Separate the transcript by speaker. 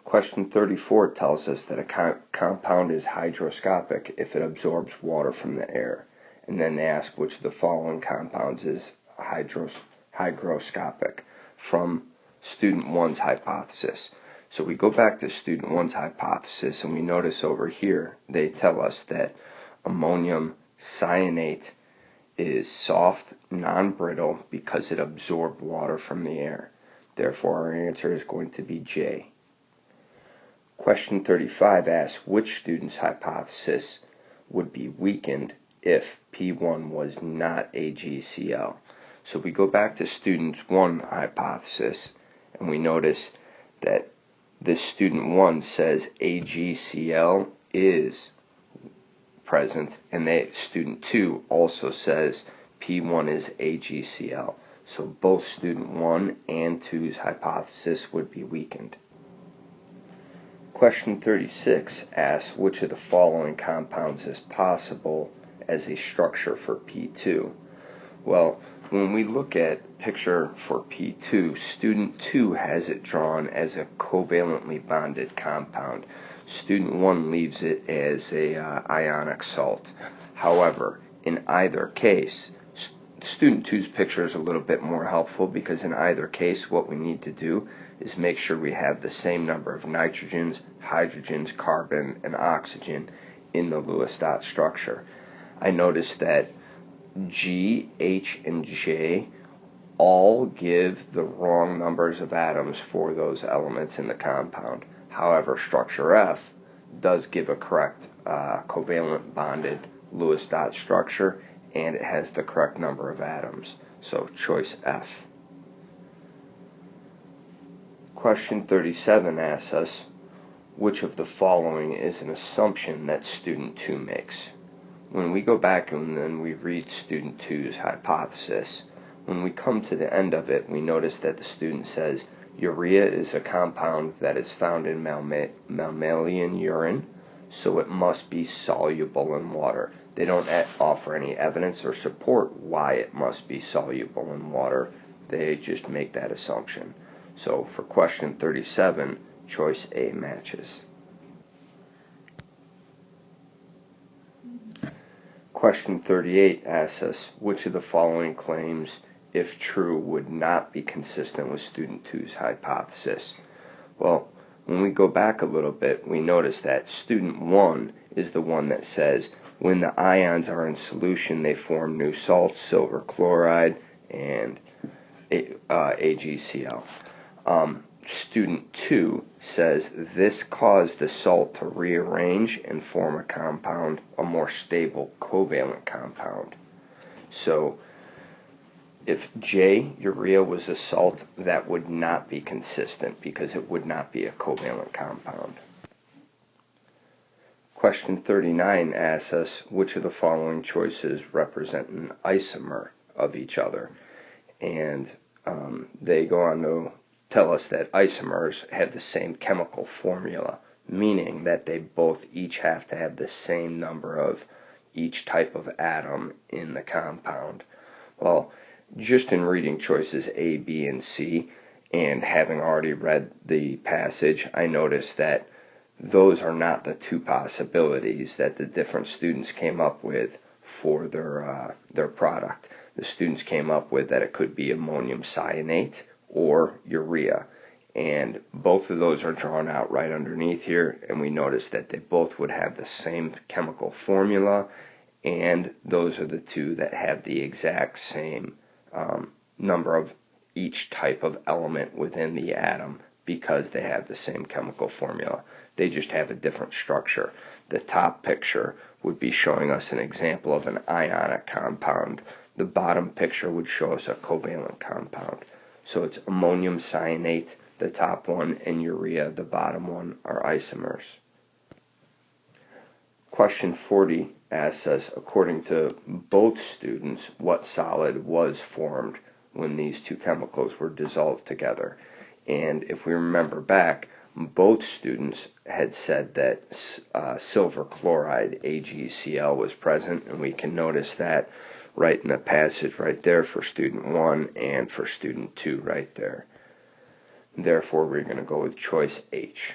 Speaker 1: Question 34 tells us that a compound is hygroscopic if it absorbs water from the air. And then they ask which of the following compounds is hygroscopic from student 1's hypothesis. So we go back to student 1's hypothesis and we notice over here they tell us that ammonium cyanate is soft, non-brittle because it absorbed water from the air. Therefore our answer is going to be J. Question 35 asks which student's hypothesis would be weakened if P1 was not AgCl. So we go back to student 1 hypothesis and we notice that this student 1 says AgCl is present, and student 2 also says P1 is AgCl. So both student 1 and 2's hypothesis would be weakened. Question 36 asks which of the following compounds is possible as a structure for P2. Well, when we look at picture for P2, student 2 has it drawn as a covalently bonded compound. Student 1 leaves it as a ionic salt. However, in either case, student 2's picture is a little bit more helpful because in either case what we need to do is make sure we have the same number of nitrogens, hydrogens, carbon, and oxygen in the Lewis dot structure. I noticed that G, H, and J all give the wrong numbers of atoms for those elements in the compound. However, structure F does give a correct covalent bonded Lewis dot structure, and it has the correct number of atoms. So choice F. Question 37 asks us which of the following is an assumption that student 2 makes. When we go back and then we read student 2's hypothesis, when we come to the end of it, we notice that the student says urea is a compound that is found in mammalian urine, so it must be soluble in water. They don't offer any evidence or support why it must be soluble in water. They just make that assumption. So for question 37, choice A matches. Question 38 asks us which of the following claims, if true, would not be consistent with student 2's hypothesis. Well, when we go back a little bit, we notice that student 1 is the one that says when the ions are in solution they form new salts, silver chloride, and AgCl. Student 2 says this caused the salt to rearrange and form a compound, a more stable covalent compound. So if J, urea, was a salt, that would not be consistent because it would not be a covalent compound. Question 39 asks us which of the following choices represent an isomer of each other. And they go on to tell us that isomers have the same chemical formula, meaning that they both each have to have the same number of each type of atom in the compound. Well, just in reading choices A, B, and C, and having already read the passage, I noticed that those are not the two possibilities that the different students came up with for their product. The students came up with that it could be ammonium cyanate or urea, and both of those are drawn out right underneath here, and we notice that they both would have the same chemical formula, and those are the two that have the exact same number of each type of element within the atom because they have the same chemical formula. They just have a different structure. The top picture would be showing us an example of an ionic compound. The bottom picture would show us a covalent compound. So it's ammonium cyanate, the top one, and urea, the bottom one, are isomers. Question 40 asks us, according to both students, what solid was formed when these two chemicals were dissolved together. And if we remember back, both students had said that silver chloride, AgCl, was present, and we can notice that right in the passage right there for student 1 and for student 2 right there. Therefore, we're going to go with choice H.